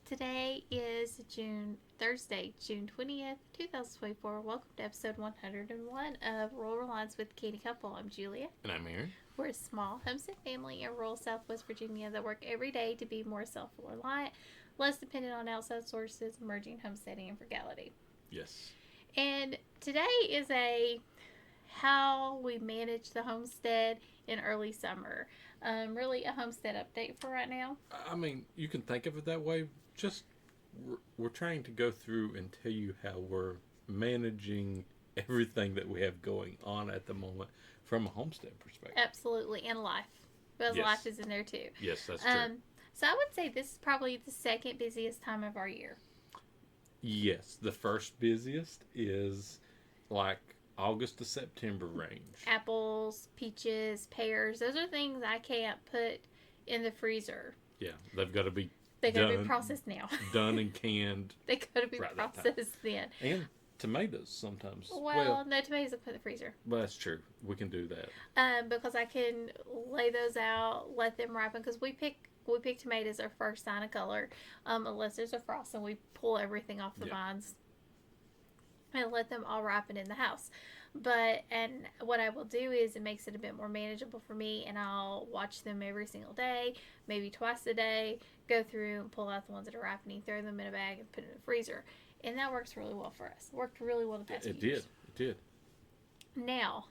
Today is Thursday, June 20th, 2024. Welcome to episode 101 of Rural Reliance with Canny Couple. I'm Julia. And I'm Aaron. We're a small homestead family in rural Southwest Virginia that work every day to be more self-reliant, less dependent on outside sources, merging homesteading and frugality. Yes. And today is a how we manage the homestead in early summer. Really a homestead update for right now. I mean, you can think of it that way. Just we're trying to go through and tell you how we're managing everything that we have going on at the moment from a homestead perspective. Absolutely, and life. Because Yes. life is in there too. Yes, that's true. So I would say this is probably the second busiest time of our year. Yes, the first busiest is like August to September range. Apples, peaches, pears, those are things I can't put in the freezer. Yeah, they've got to be They gotta be processed now. done and canned. They gotta be Right, that time. processed then. And tomatoes sometimes. Well, no tomatoes I put in the freezer. Well, that's true. We can do that. Because I can lay those out, let them ripen. Because we pick tomatoes our first sign of color, unless there's a frost, and we pull everything off the vines and let them all ripen in the house. And what I will do is it makes it a bit more manageable for me, and I'll watch them every single day, maybe twice a day, go through and pull out the ones that are ripening, throw them in a bag, and put it in the freezer. And that works really well for us. It worked really well the past few years. It did. Now,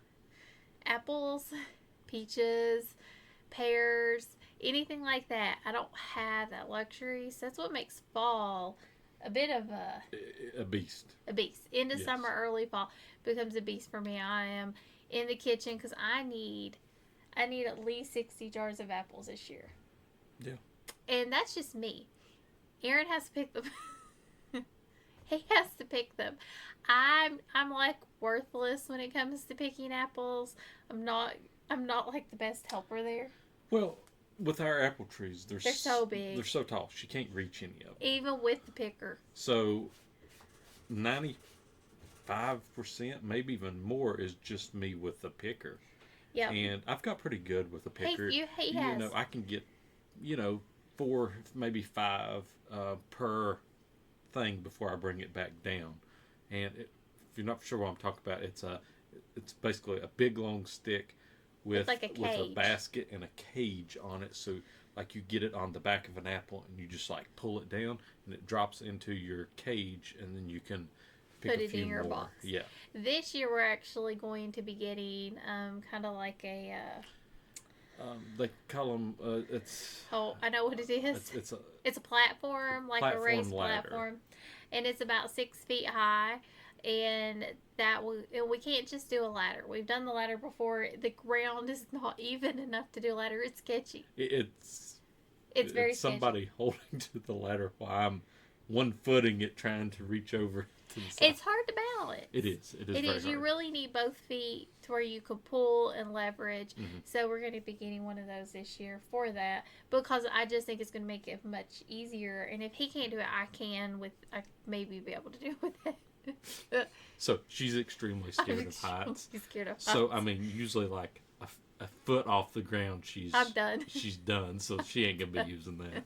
apples, peaches, pears, anything like that, I don't have that luxury. So that's what makes fall a bit of A beast. a beast. Into Yes. summer, early fall becomes a beast for me. I am in the kitchen because I need at least 60 jars of apples this year. Yeah. And that's just me. Aaron has to pick them. He has to pick them. I'm like worthless when it comes to picking apples. I'm not like the best helper there. Well, with our apple trees, They're so big. They're so tall. She can't reach any of them. Even with the picker. So, 95%, maybe even more, is just me with the picker. Yeah. And I've got pretty good with the picker. He has. You know, I can get, 4, maybe 5 per thing before I bring it back down. And if you're not sure what I'm talking about, it's basically a big long stick with like a cage. a basket and a cage on it. So like you get it on the back of an apple and you just like pull it down and it drops into your cage, and then you can pick Put a it few in your more. box. Yeah. This year we're actually going to be getting kind of like a They call them. It's. oh, I know what it is. It's a platform, like a raised platform, and it's about 6 feet high. And we can't just do a ladder. We've done the ladder before. The ground is not even enough to do a ladder. It's sketchy. It's very somebody sketchy. holding to the ladder while I'm one-footing it, trying to reach over to the side. It's hard to balance. It is. It is. It very is. You hard. really need both feet to where you can pull and leverage. Mm-hmm. So we're going to be getting one of those this year for that, because I just think it's going to make it much easier. And if he can't do it, I can. I maybe be able to do it with it. So she's extremely scared of heights. She's scared of heights. So I mean, usually like a foot off the ground, I'm done. She's done. So she ain't gonna be using that.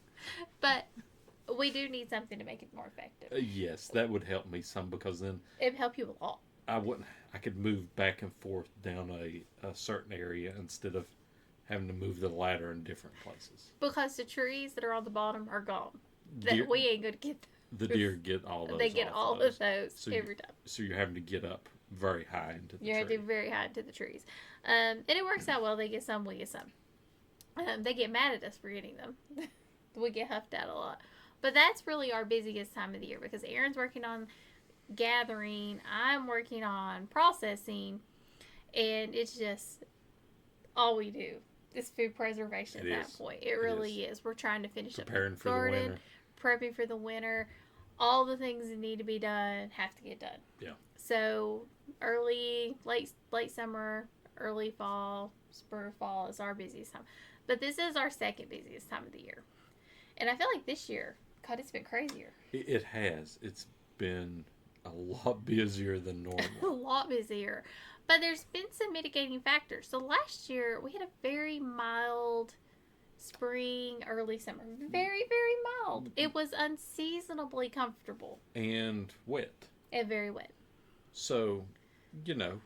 But we do need something to make it more effective. Yes, that would help me some, because then It would help you a lot. I could move back and forth down a certain area instead of having to move the ladder in different places. Because the trees that are on the bottom are gone. Deer- We ain't going to get them. The deer get all those. They get off all of those every time. So you're having to get up very high into the tree. You have to be very high into the trees. And it works out well. They get some, we get some. They get mad at us for getting them. We get huffed out a lot. But that's really our busiest time of the year, because Aaron's working on gathering, I'm working on processing, and it's just all we do. It's food preservation at that point. It really is. We're trying to finish preparing up the for garden, the winter. prepping for the winter. All the things that need to be done have to get done. Yeah. So late summer, early fall, spring fall is our busiest time. But this is our second busiest time of the year. And I feel like this year, God, it's been crazier. It has. It's been a lot busier than normal. A lot busier. But there's been some mitigating factors. So last year, we had a very mild spring, early summer. Very, very mild. cold. It was unseasonably comfortable and wet. and very wet. So, the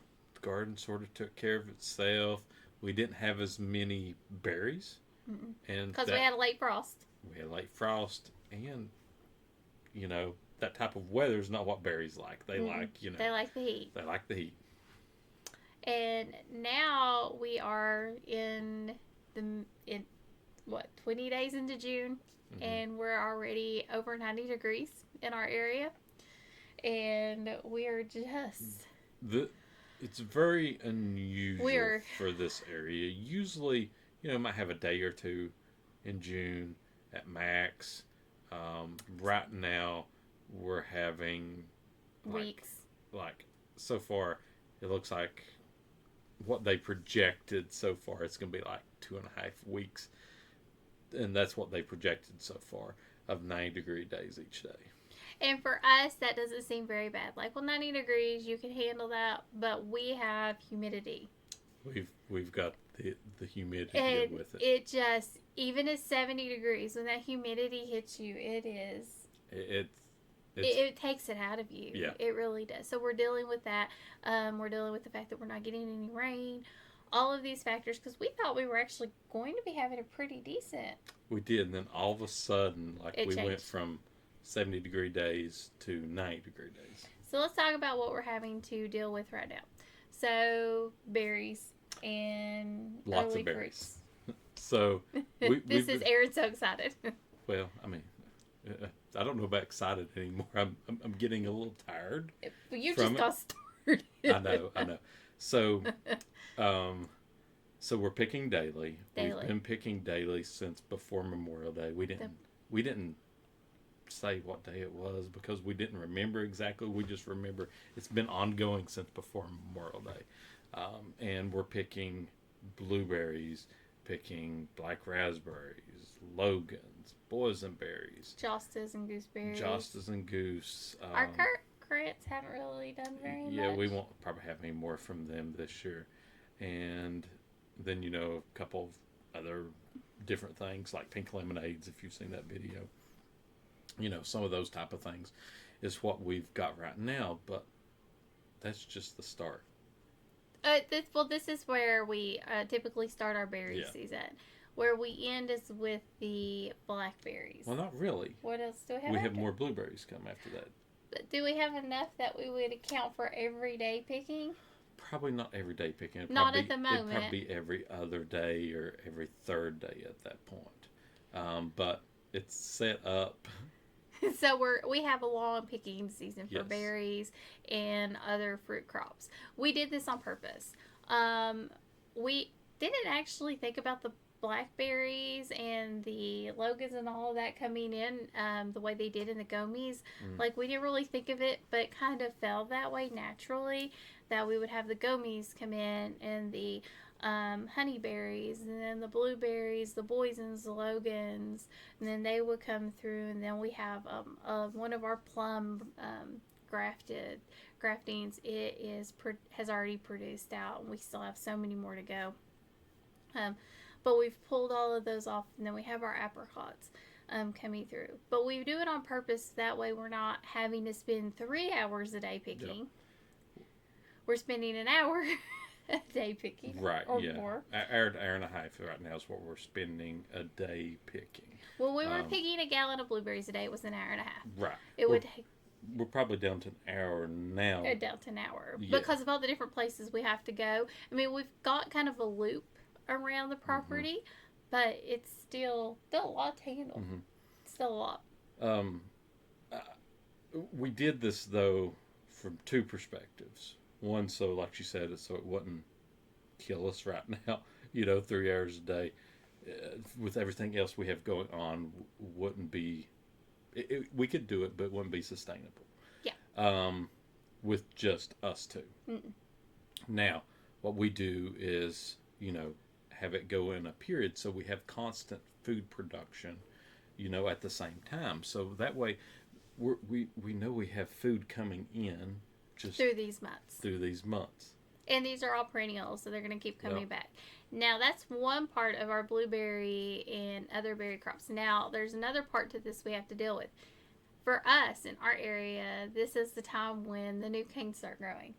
garden sort of took care of itself. We didn't have as many berries. And because we had a late frost. We had late frost, and that type of weather is not what berries like. They like they like the heat. They like the heat. And now we are in 20 days into June, and we're already over 90 degrees in our area, and we are just it's very unusual for this area. Usually, might have a day or two in June at max. Right now, we're having weeks. Like so far, it looks like what they projected so far. It's going to be like 2.5 weeks, and that's what they projected so far of 90-degree days each day. And for us, that doesn't seem very bad. Like, 90 degrees, you can handle that, but we have humidity. We've got the humidity and with it. It just, even at 70 degrees, when that humidity hits you, it takes it out of you. Yeah. It really does. So we're dealing with that. We're dealing with the fact that we're not getting any rain. All of these factors, because we thought we were actually going to be having a pretty decent. We did, and then all of a sudden, we changed. went from 70-degree days to 90-degree days. So let's talk about what we're having to deal with right now. So berries and lots of berries. So this is Aaron's so excited. Well, I mean, I don't know about excited anymore. I'm getting a little tired. You just got started. I know. So, so we're picking daily. We've been picking daily since before Memorial Day. We didn't say what day it was because we didn't remember exactly. We just remember it's been ongoing since before Memorial Day. And we're picking blueberries, picking black raspberries, Logans, boysenberries, Jostas and gooseberries. Jostas and goose. Our currants haven't really done very much. Yeah, we won't probably have any more from them this year. And then, a couple of other different things like pink lemonades, if you've seen that video. Some of those type of things is what we've got right now, but that's just the start. This is where we typically start our berry season. Where we end is with the blackberries. Well, not really. What else do we have? We have more blueberries come after that. But do we have enough that we would account for everyday picking? Probably not everyday picking. Not at the moment. It'd probably be every other day or every third day at that point. But it's set up. So we have a long picking season for berries and other fruit crops. We did this on purpose. We didn't actually think about the blackberries and the Logans and all of that coming in the way they did in the Gomies. Like, we didn't really think of it, but it kind of fell that way naturally, that we would have the Gomies come in and the honeyberries, and then the blueberries, the boysens, the Logans, and then they would come through, and then we have one of our plum graftings. It has already produced out, and we still have so many more to go. But we've pulled all of those off, and then we have our apricots coming through. But we do it on purpose. That way we're not having to spend 3 hours a day picking. Yep. We're spending an hour a day picking. Or yeah. More. Hour and a half right now is what we're spending a day picking. When we were picking a gallon of blueberries a day, it was an hour and a half. Right. We're probably down to an hour now. Down to an hour. Yeah. Because of all the different places we have to go. I mean, we've got kind of a loop around the property, but it's still a lot to handle. Still a lot. We did this, though, from two perspectives. One, so like you said, so it wouldn't kill us right now, 3 hours a day. With everything else we have going on, wouldn't be... we could do it, but it wouldn't be sustainable. Yeah. With just us two. Now, what we do is, have it go in a period so we have constant food production, at the same time. So that way, we know we have food coming in just through these months. And these are all perennials, so they're going to keep coming Yep. back. Now, that's one part of our blueberry and other berry crops. Now, there's another part to this we have to deal with. For us in our area, this is the time when the new canes start growing.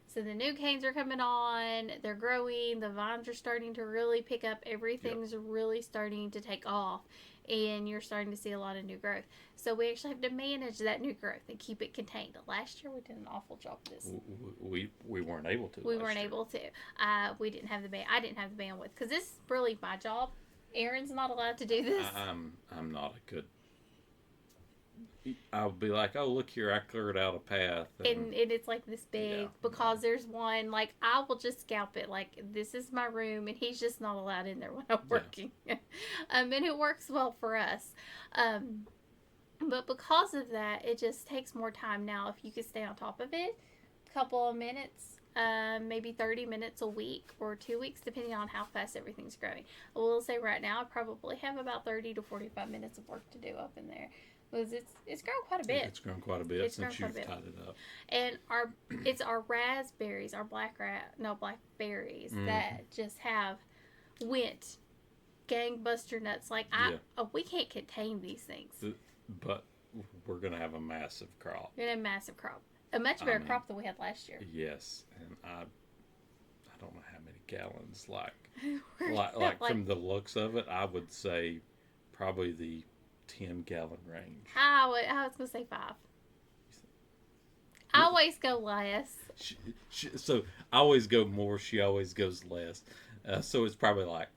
So the new canes are coming on, they're growing, the vines are starting to really pick up, everything's really starting to take off, and you're starting to see a lot of new growth. So we actually have to manage that new growth and keep it contained. Last year we did an awful job of this. We weren't able to. We last weren't year. able to. We didn't have the I didn't have the bandwidth because this is really my job. Aaron's not allowed to do this. I'm not a good. I'll be like, oh, look here, I cleared out a path. And it's like this big Yeah, because there's one, like, I will just scalp it. Like, this is my room, and he's just not allowed in there when I'm working. And it works well for us. But because of that, it just takes more time. Now, if you could stay on top of it, a couple of minutes, maybe 30 minutes a week or 2 weeks, depending on how fast everything's growing. I will say right now, I probably have about 30 to 45 minutes of work to do up in there. Because it's grown quite a bit. It's grown quite a bit since you've tied it up. And it's our raspberries, our blackberries that just have went gangbuster nuts. Like we can't contain these things. But we're gonna have a massive crop. We're gonna have a massive crop, a much better crop than we had last year. Yes, and I don't know how many gallons. Like from the looks of it, I would say probably the 10-gallon range. I was gonna say 5. I always go less. So I always go more. She always goes less. So it's probably like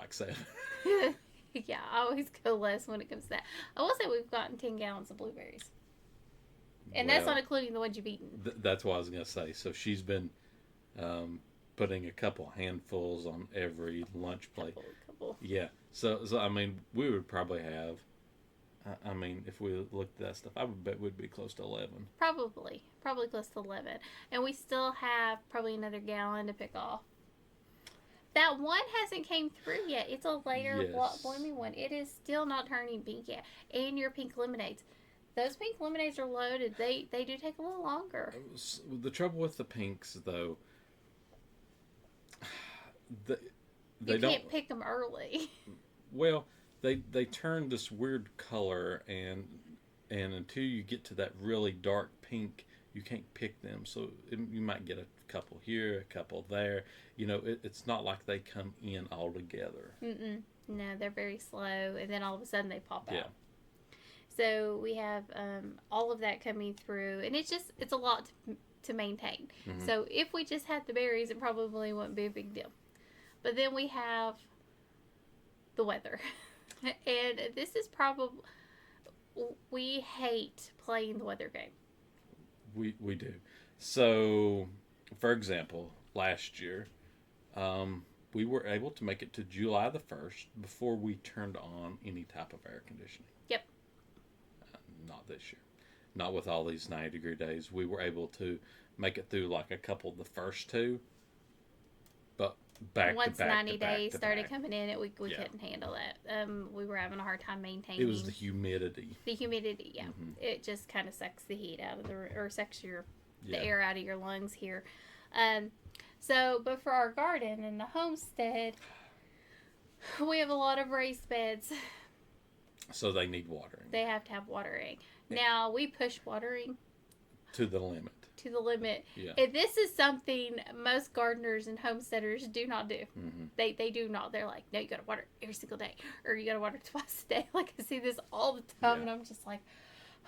7. Yeah, I always go less when it comes to that. I will say we've gotten 10 gallons of blueberries, and that's not including the ones you've eaten. That's what I was gonna say. So she's been putting a couple handfuls on every lunch plate. Couple. Yeah. So I mean, we would probably have. I mean, if we looked at that stuff, I would bet we'd be close to 11. Probably close to 11. And we still have probably another gallon to pick off. That one hasn't came through yet. It's a later blooming one. It is still not turning pink yet. And your pink lemonades. Those pink lemonades are loaded. They do take a little longer. The trouble with the pinks, though, you can't pick them early. Well, they turn this weird color, and until you get to that really dark pink, you can't pick them. So you might get a couple here, a couple there. You know, it's not like they come in all together. No, they're very slow, and then all of a sudden they pop out. Yeah. So we have all of that coming through, and it's a lot to maintain. Mm-hmm. So if we just had the berries, it probably wouldn't be a big deal. But then we have the weather. And this is probably, we hate playing the weather game. We do. So, for example, last year, we were able to make it to July the 1st before we turned on any type of air conditioning. Yep. Not this year. Not with all these 90-degree days. We were able to make it through like a couple of the first two, but once 90 days started coming in, we couldn't handle that. We were having a hard time maintaining. It was the humidity. The humidity, yeah. Mm-hmm. It just kind of sucks the heat out of sucks the air out of your lungs here. But for our garden and the homestead, we have a lot of raised beds. So they need watering. They have to have watering. Yeah. Now, we push watering to the limit. Yeah. And this is something most gardeners and homesteaders do not do. Mm-hmm. They do not. They're like, no, you got to water every single day, or you got to water twice a day. Like, I see this all the time, and I'm just like,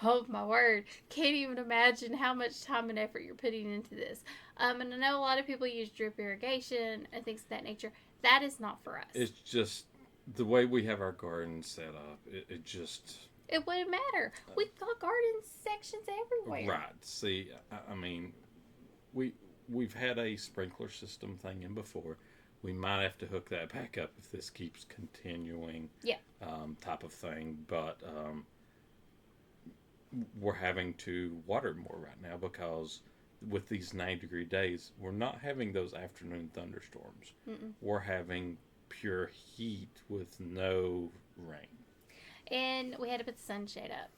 oh my word, can't even imagine how much time and effort you're putting into this. And I know a lot of people use drip irrigation and things of that nature. That is not for us. It's just the way we have our garden set up. It wouldn't matter. We've got garden sections everywhere. Right. See, I mean, we've had a sprinkler system thing in before. We might have to hook that back up if this keeps continuing. Yeah. Type of thing. But we're having to water more right now because with these 90-degree days, we're not having those afternoon thunderstorms. Mm-mm. We're having pure heat with no rain. And we had to put the sunshade up.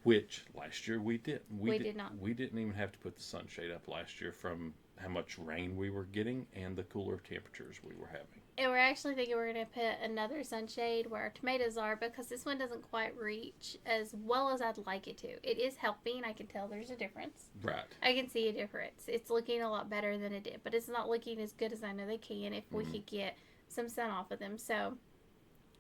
Which last year we did. We did not. We didn't even have to put the sunshade up last year from how much rain we were getting and the cooler temperatures we were having. And we're actually thinking we're going to put another sunshade where our tomatoes are, because this one doesn't quite reach as well as I'd like it to. It is helping. I can tell there's a difference. Right. I can see a difference. It's looking a lot better than it did, but it's not looking as good as I know they can if we could get some sun off of them. So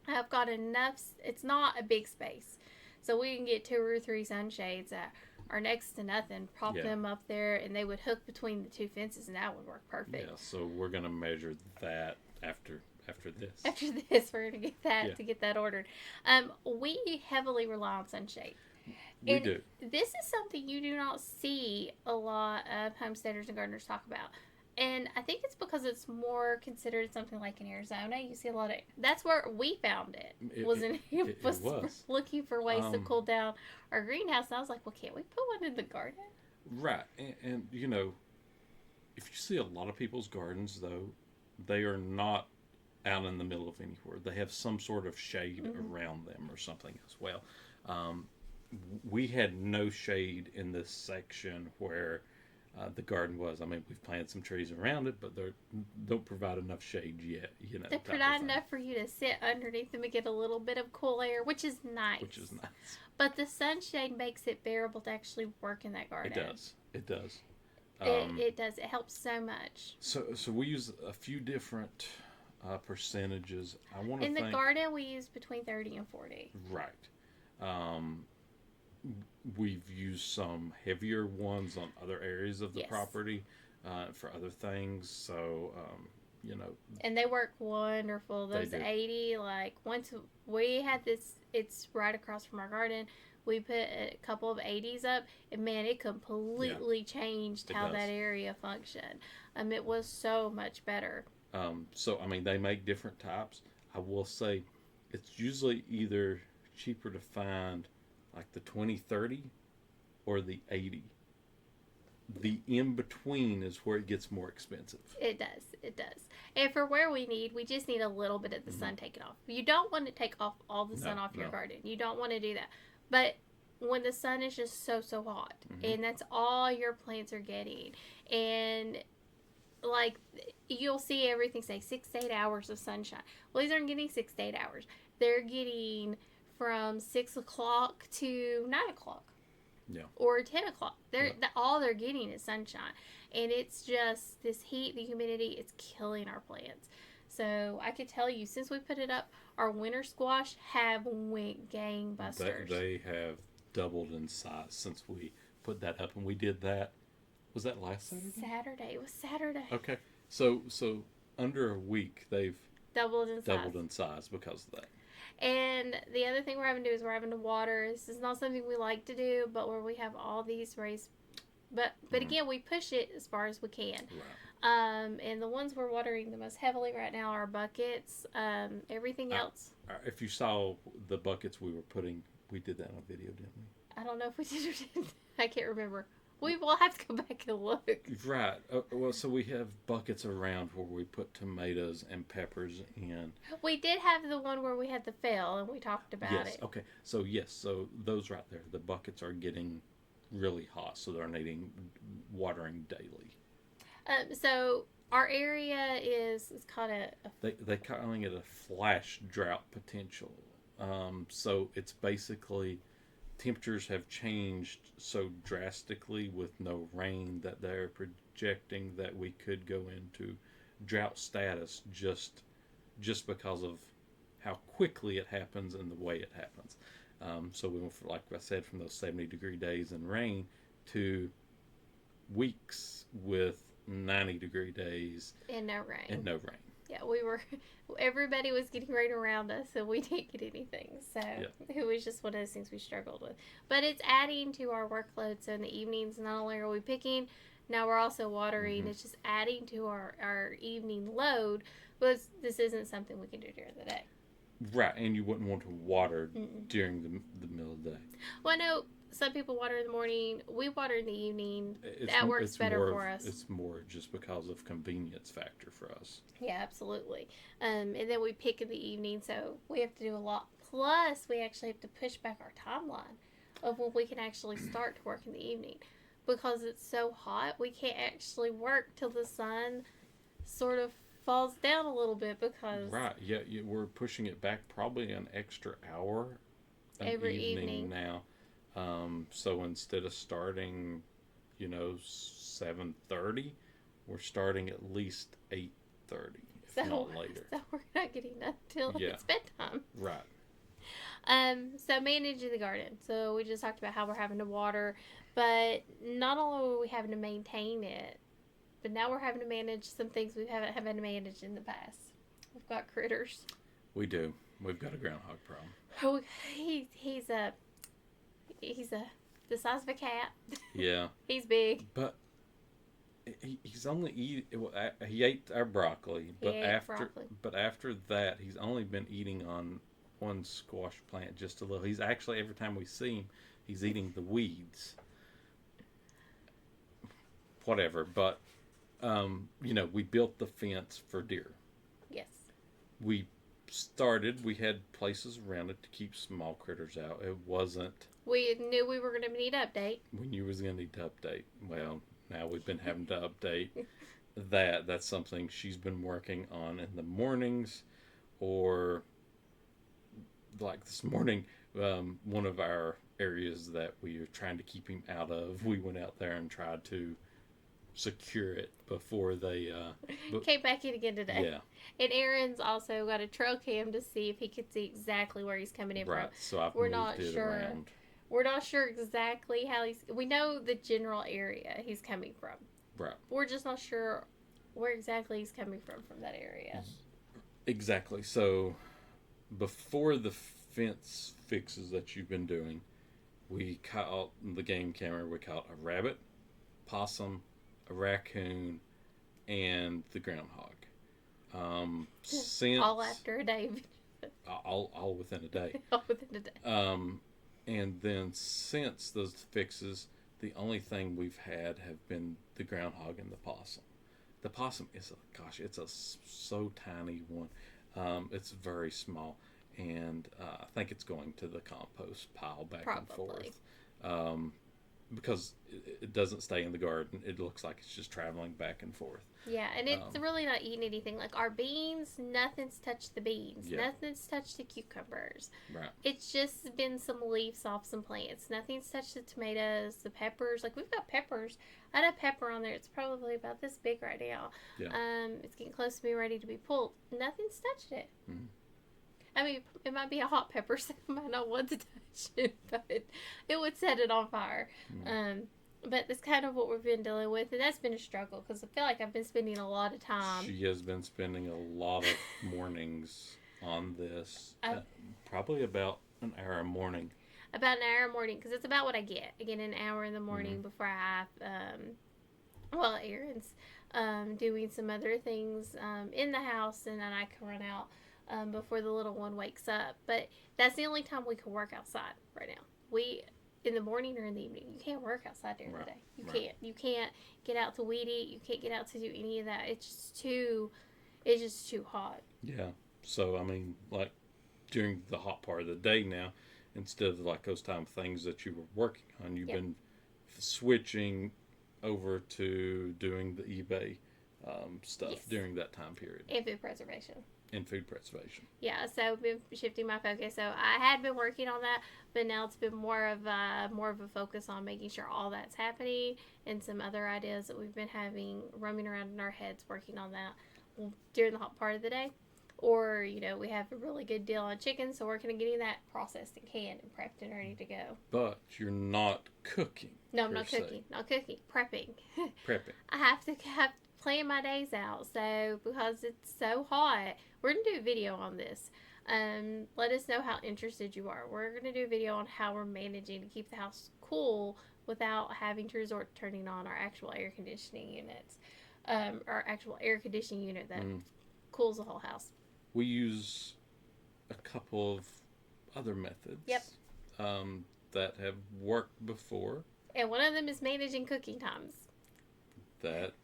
I've got enough. It's not a big space, so we can get 2 or 3 sunshades that are next to nothing. Prop them up there, and they would hook between the 2 fences, and that would work perfect. Yeah. So we're gonna measure that after this. After this, we're gonna get that to get that ordered. We heavily rely on sunshade. We do. This is something you do not see a lot of homesteaders and gardeners talk about. And I think it's because it's more considered something like in Arizona. You see a lot of... That's where we found it. It was looking for ways to cool down our greenhouse. And I was like, well, can't we put one in the garden? Right. And you know, if you see a lot of people's gardens, though, they are not out in the middle of anywhere. They have some sort of shade around them or something as well. We had no shade in this section where the garden was. I mean, we've planted some trees around it, but they don't provide enough shade yet. You know, they provide enough for you to sit underneath them and get a little bit of cool air, which is nice. But the sunshade makes it bearable to actually work in that garden. It does. It does. It helps so much. So we use a few different percentages. In the garden, we use between 30 and 40. Right. We've used some heavier ones on other areas of the property for other things. So, you know. And they work wonderful. Those 80, like once we had this, it's right across from our garden. We put a couple of 80s up, and man, it completely changed how that area functioned. It was so much better. So, I mean, they make different types. I will say it's usually either cheaper to find like the 20-30 or the 80. The in-between is where it gets more expensive. It does. And for where we just need a little bit of the sun taken off. You don't want to take off all the sun off your garden. You don't want to do that. But when the sun is just so hot, and that's all your plants are getting, and like you'll see everything say 6 to 8 hours of sunshine. Well, these aren't getting 6 to 8 hours. They're getting from 6 o'clock to 9 o'clock. Yeah. Or 10 o'clock. All they're getting is sunshine. And it's just this heat, the humidity, it's killing our plants. So I could tell you, since we put it up, our winter squash have went gangbusters. They have doubled in size since we put that up. And we did that. Was that last Saturday? It was Saturday. Okay. So under a week, they've doubled in size because of that. And the other thing we're having to do is we're having to water. This is not something we like to do, but where we have all these raised, but again, we push it as far as we can. Right. And the ones we're watering the most heavily right now are buckets. Everything else. If you saw the buckets we were putting, we did that on video, didn't we? I don't know if we did or didn't. I can't remember. We will have to go back and look. Right. Well, so we have buckets around where we put tomatoes and peppers in. We did have the one where we had the fail, and we talked about it. Okay. So, so those right there, the buckets are getting really hot, so they're needing watering daily. So our area is called They're calling it a flash drought potential. So it's basically... Temperatures have changed so drastically with no rain that they're projecting that we could go into drought status just because of how quickly it happens and the way it happens. So we went, like I said, from those 70-degree days and rain to weeks with 90-degree days and no rain. Yeah, everybody was getting rain around us, and we didn't get anything. So it was just one of those things we struggled with. But it's adding to our workload. So in the evenings, not only are we picking, now we're also watering. It's just adding to our evening load. But this isn't something we can do during the day. Right, and you wouldn't want to water during the middle of the day. Well, I know some people water in the morning. We water in the evening. That works better for us. It's more just because of convenience factor for us. Yeah, absolutely. And then we pick in the evening, so we have to do a lot. Plus, we actually have to push back our timeline of when we can actually start to work in the evening. because it's so hot, we can't actually work till the sun sort of falls down a little bit because Right. Yeah, we're pushing it back probably an extra hour an every evening evening. now. So instead of starting, 7:30, we're starting at least 8:30, if So, not later. so we're not getting done till Yeah. it's bedtime. Right. So managing the garden. So we just talked about how we're having to water, but not only are we having to maintain it, but now we're having to manage some things we haven't had to manage in the past. We've got critters. We do. We've got a groundhog problem. Oh, he's the size of a cat. Yeah. He's big. But he's only he ate our broccoli, He ate broccoli. but after that he's only been eating on one squash plant just a little. He's actually, every time we see him, he's eating the weeds. Whatever, but we built the fence for deer. Yes. We had places around it to keep small critters out. It wasn't, We knew we were going to need an update. we knew we was going to need to update. Well, now we've been having to update that. That's something she's been working on in the mornings, or like this morning, one of our areas that we are trying to keep him out of, we went out there and tried to secure it before they Came back in again today. yeah. And Aaron's also got a trail cam to see if he could see exactly where he's coming in Right. from. So I've We're moved not it sure. around. We're not sure exactly how we know the general area he's coming from. Right. We're just not sure where exactly he's coming from that area. Exactly. So before the fence fixes that you've been doing, we caught the game camera. We caught a rabbit, possum, a raccoon, and the groundhog. Since All after a day. all within a day. All within a day. And then since those fixes, the only thing we've had have been the groundhog and the possum. The possum is it's a so tiny one. It's very small, and I think it's going to the compost pile back Probably. and forth. Because it doesn't stay in the garden. It looks like it's just traveling back and forth. Yeah, and it's really not eating anything. Like our beans, nothing's touched the beans. Yeah. Nothing's touched the cucumbers. Right. It's just been some leaves off some plants. Nothing's touched the tomatoes, the peppers. Like we've got peppers. I had a pepper on there. It's probably about this big right now. Yeah. It's getting close to being ready to be pulled. Nothing's touched it. Mm-hmm. I mean, it might be a hot pepper, so I might not want to touch it, but it would set it on fire. Mm-hmm. But that's kind of what we've been dealing with, and that's been a struggle because I feel like I've been spending a lot of time. She has been spending a lot of mornings on this. Probably about an hour a morning. About an hour a morning, because it's about what I get. I get an hour in the morning before I have, Aaron's doing some other things in the house, and then I can run out before the little one wakes up. But that's the only time we can work outside right now. In the morning or in the evening, you can't work outside during the day. You can't get out to weed eat. You can't get out to do any of that. It's just too hot. Yeah. So I mean, like during the hot part of the day now, instead of like those things that you were working on, you've been switching over to doing the eBay stuff during that time period. And food preservation. And food preservation. Yeah, so I've been shifting my focus. So I had been working on that, but now it's been more of a focus on making sure all that's happening, and some other ideas that we've been having roaming around in our heads, working on that during the hot part of the day. Or, we have a really good deal on chicken, so working on getting that processed and canned and prepped and ready to go. But you're not cooking. No, I'm not cooking. Not cooking. Prepping. Prepping. I have to plan my days out. So because it's so hot, we're going to do a video on this. Let us know how interested you are. We're going to do a video on how we're managing to keep the house cool without having to resort to turning on our actual air conditioning units. Our actual air conditioning unit that cools the whole house. We use a couple of other methods. Yep. That have worked before. And one of them is managing cooking times. That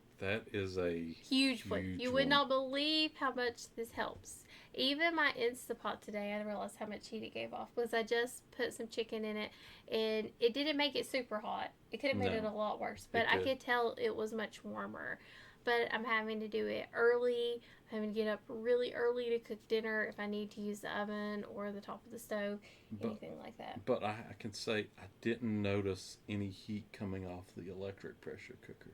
is a huge one. You would not believe how much this helps. Even my Instapot today, I realized how much heat it gave off because I just put some chicken in it, and it didn't make it super hot. It could have made it a lot worse, but I could tell it was much warmer. But I'm having to do it early. I'm having to get up really early to cook dinner if I need to use the oven or the top of the stove, anything like that. But I can say I didn't notice any heat coming off the electric pressure cooker.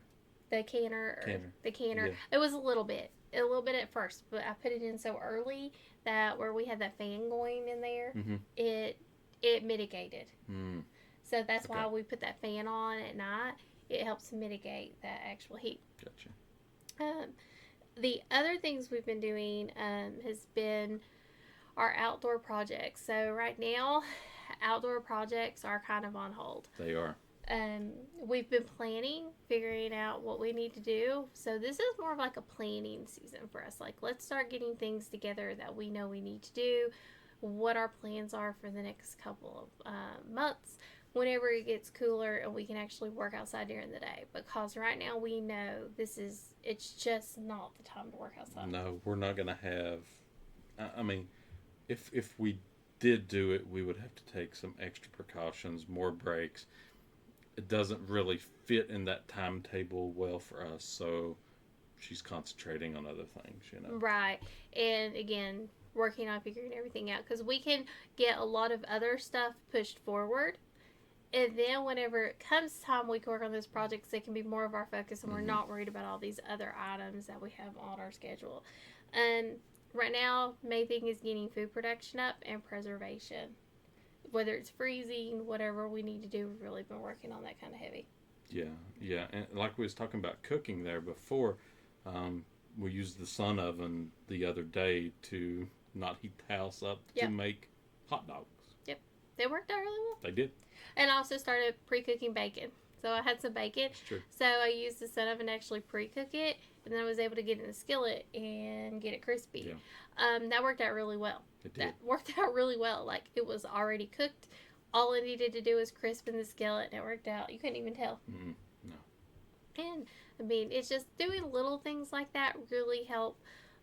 The canner. Yeah. It was a little bit at first, but I put it in so early that where we had that fan going in there, it mitigated. So that's why we put that fan on at night. It helps mitigate that actual heat. Gotcha. The other things we've been doing has been our outdoor projects. So right now, outdoor projects are kind of on hold. They are. We've been figuring out what we need to do. So this is more of like a planning season for us. Like, let's start getting things together that we know we need to do, what our plans are for the next couple of months, whenever it gets cooler and we can actually work outside during the day. Because right now we know it's just not the time to work outside. No, we're not going to have, I mean, if we did do it, we would have to take some extra precautions, more breaks. It doesn't really fit in that timetable well for us, so she's concentrating on other things, Right. And again, working on figuring everything out, because we can get a lot of other stuff pushed forward, and then whenever it comes time we can work on those projects, they can be more of our focus, and we're not worried about all these other items that we have on our schedule. And right now, main thing is getting food production up and preservation. Whether it's freezing, whatever we need to do, we've really been working on that kind of heavy. Yeah. And like we was talking about cooking there before, we used the sun oven the other day to not heat the house up to make hot dogs. Yep. They worked out really well. They did. And I also started pre-cooking bacon. So I had some bacon. That's true. So I used the sun oven to actually pre-cook it, and then I was able to get it in the skillet and get it crispy. Yeah. That worked out really well. It did. That worked out really well. Like, it was already cooked. All I needed to do was crisp in the skillet, and it worked out. You couldn't even tell. No. And, I mean, it's just doing little things like that really help.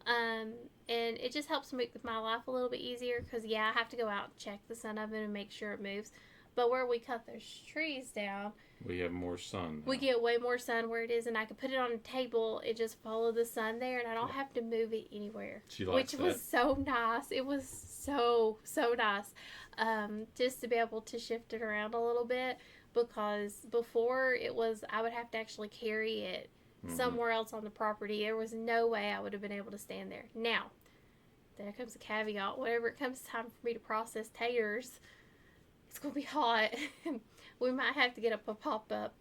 And it just helps make my life a little bit easier because, I have to go out and check the sun oven and make sure it moves. But where we cut those trees down, we have more sun now. We get way more sun where it is, and I can put it on a table and just follow the sun there, and I don't have to move it anywhere. She likes which was so nice. It was so nice, just to be able to shift it around a little bit, because before it was I would have to actually carry it somewhere else on the property. There was no way I would have been able to stand there. Now, there comes a caveat. Whenever it comes time for me to process taters, it's going to be hot. We might have to get up a pop-up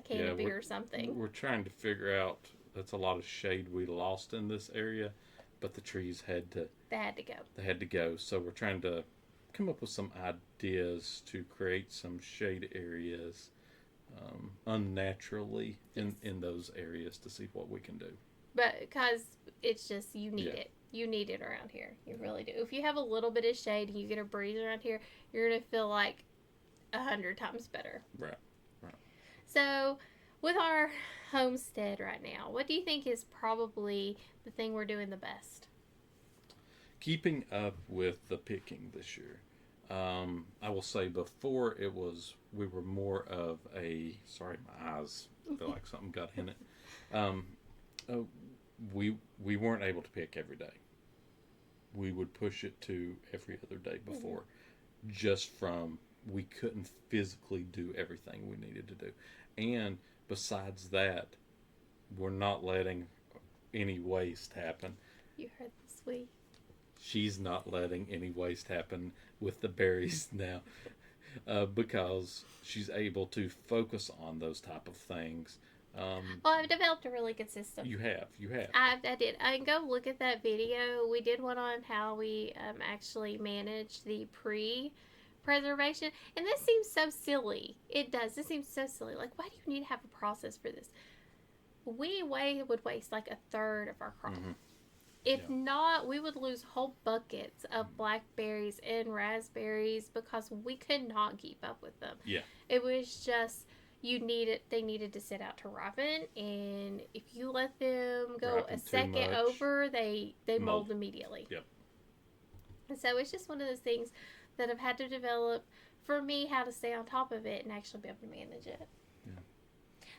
canopy or something. We're trying to figure out, that's a lot of shade we lost in this area, but the trees had to... They had to go. They had to go. So we're trying to come up with some ideas to create some shade areas unnaturally in those areas to see what we can do. But because it's just, you need it. You need it around here. You really do. If you have a little bit of shade and you get a breeze around here, you're going to feel like 100 times better. Right. So, with our homestead right now, what do you think is probably the thing we're doing the best? Keeping up with the picking this year. I will say before we were more of a, sorry, my eyes feel like something got in it. We weren't able to pick every day. We would push it to every other day before, just from we couldn't physically do everything we needed to do. And besides that, we're not letting any waste happen. You heard the sweet. She's not letting any waste happen with the berries now, because she's able to focus on those type of things. Well, I've developed a really good system. You have. I did. I can go look at that video. We did one on how we actually manage the pre-preservation. And this seems so silly. It does. This seems so silly. Like, why do you need to have a process for this? We would waste like a third of our crop. If not, we would lose whole buckets of blackberries and raspberries because we could not keep up with them. Yeah. It was just... they needed to sit out to ripen, and if you let them go Ripen a second over, they mold immediately. Yep. And so it's just one of those things that I've had to develop for me how to stay on top of it and actually be able to manage it. Yeah.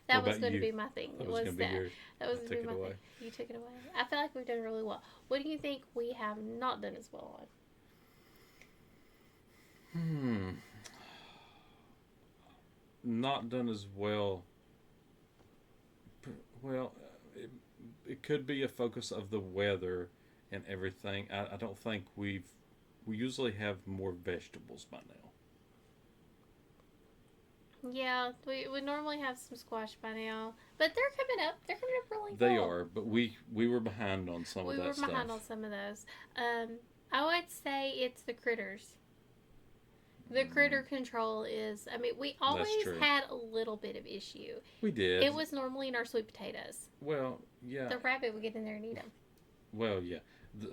That What was about going to you? be my thing. That was going to be yours. That was I going took to be it my away. thing. You took it away. I feel like we've done really well. What do you think we have not done as well on? Not done as well. Well, it could be a focus of the weather and everything. I don't think we usually have more vegetables by now. Yeah, we would normally have some squash by now, but they're coming up. They're coming up really They well. are, but we were behind on some of We that were stuff. behind on some of those. I would say it's the critters. The critter control is, I mean, we always had a little bit of issue. We did. It was normally in our sweet potatoes. Well, yeah. The rabbit would get in there and eat them. Well, yeah.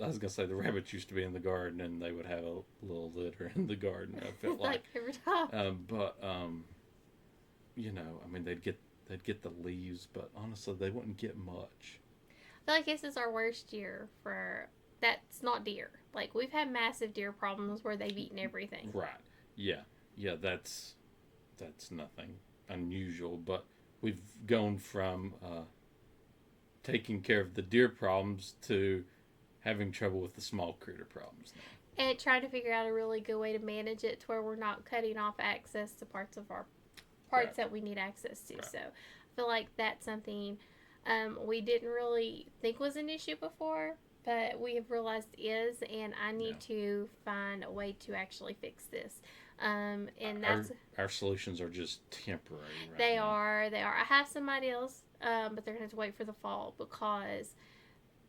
I was going to say the rabbits used to be in the garden and they would have a little litter in the garden, I felt like. Every time. But, you know, I mean, they'd get the leaves, but honestly, they wouldn't get much. I feel like this is our worst year for, that's not deer. Like, we've had massive deer problems where they've eaten everything. Right. Yeah, that's nothing unusual, but we've gone from taking care of the deer problems to having trouble with the small critter problems now. And trying to figure out a really good way to manage it to where we're not cutting off access to parts that we need access to. Right. So I feel like that's something we didn't really think was an issue before, but we have realized is, and I need to find a way to actually fix this. And that's our solutions are just temporary. Right they now. are. I have some ideas, but they're going to have to wait for the fall because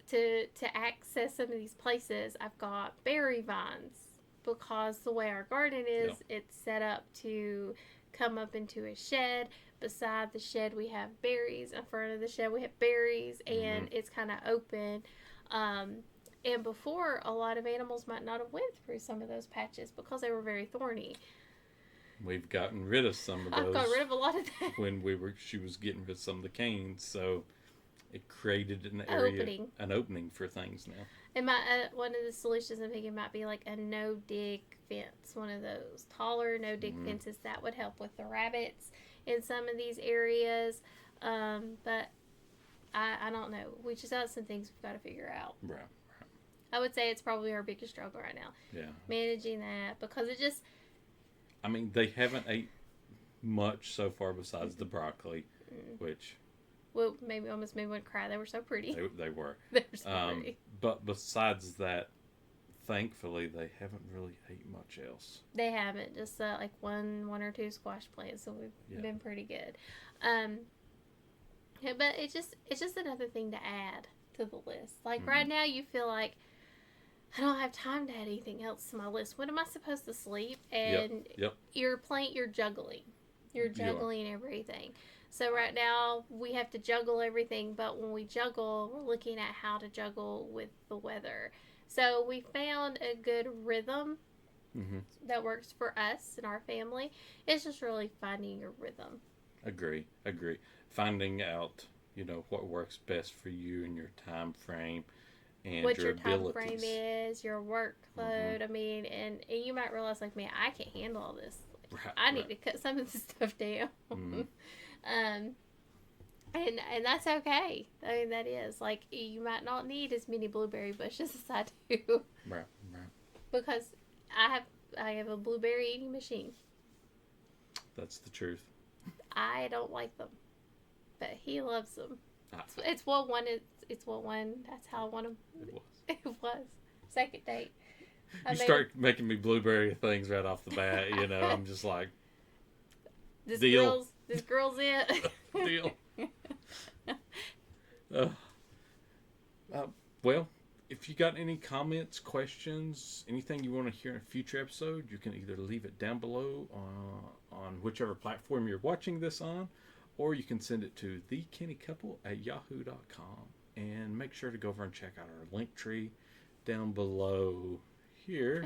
to access some of these places, I've got berry vines because the way our garden is, it's set up to come up into a shed. Beside the shed, we have berries. In front of the shed, we have berries, and it's kind of open. And before, a lot of animals might not have went through some of those patches because they were very thorny. We've gotten rid of some of those. I've got rid of a lot of that. When she was getting rid of some of the canes, so it created an opening for things now. And one of the solutions I'm thinking might be like a no-dig fence, one of those taller no-dig fences that would help with the rabbits in some of these areas. But I don't know. We just have some things we've got to figure out. Right. I would say it's probably our biggest struggle right now. Yeah. Managing that because it just... I mean, they haven't ate much so far besides the broccoli, which... Well, almost made me want to cry. They were so pretty. They were. They were so pretty. But besides that, thankfully, they haven't really ate much else. They haven't. Just like one or two squash plants, so we've been pretty good. But it's just another thing to add to the list. Like right now, you feel like I don't have time to add anything else to my list. When am I supposed to sleep? And you're juggling. You're juggling everything. So right now, we have to juggle everything, but when we juggle, we're looking at how to juggle with the weather. So we found a good rhythm that works for us and our family. It's just really finding your rhythm. Agree. Finding out, what works best for you and your time frame and what your time abilities. Frame is, your workload. I mean, and you might realize, like, man, I can't handle all this. I need to cut some of this stuff down. And that's okay. I mean, that is like you might not need as many blueberry bushes as I do. Right. Because I have a blueberry eating machine. That's the truth. I don't like them, but he loves them. It's what one. That's how I want them. It was. Second date. You start making me blueberry things right off the bat. I'm just like, this deal. Girl's it. Deal. Well, if you got any comments, questions, anything you want to hear in a future episode, you can either leave it down below on whichever platform you're watching this on, or you can send it to thecannycouple@yahoo.com. And make sure to go over and check out our link tree down below here,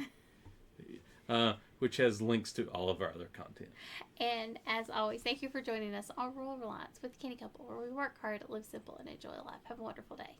which has links to all of our other content. And as always, thank you for joining us on Rural Reliance with Canny Couple, where we work hard, live simple, and enjoy life. Have a wonderful day.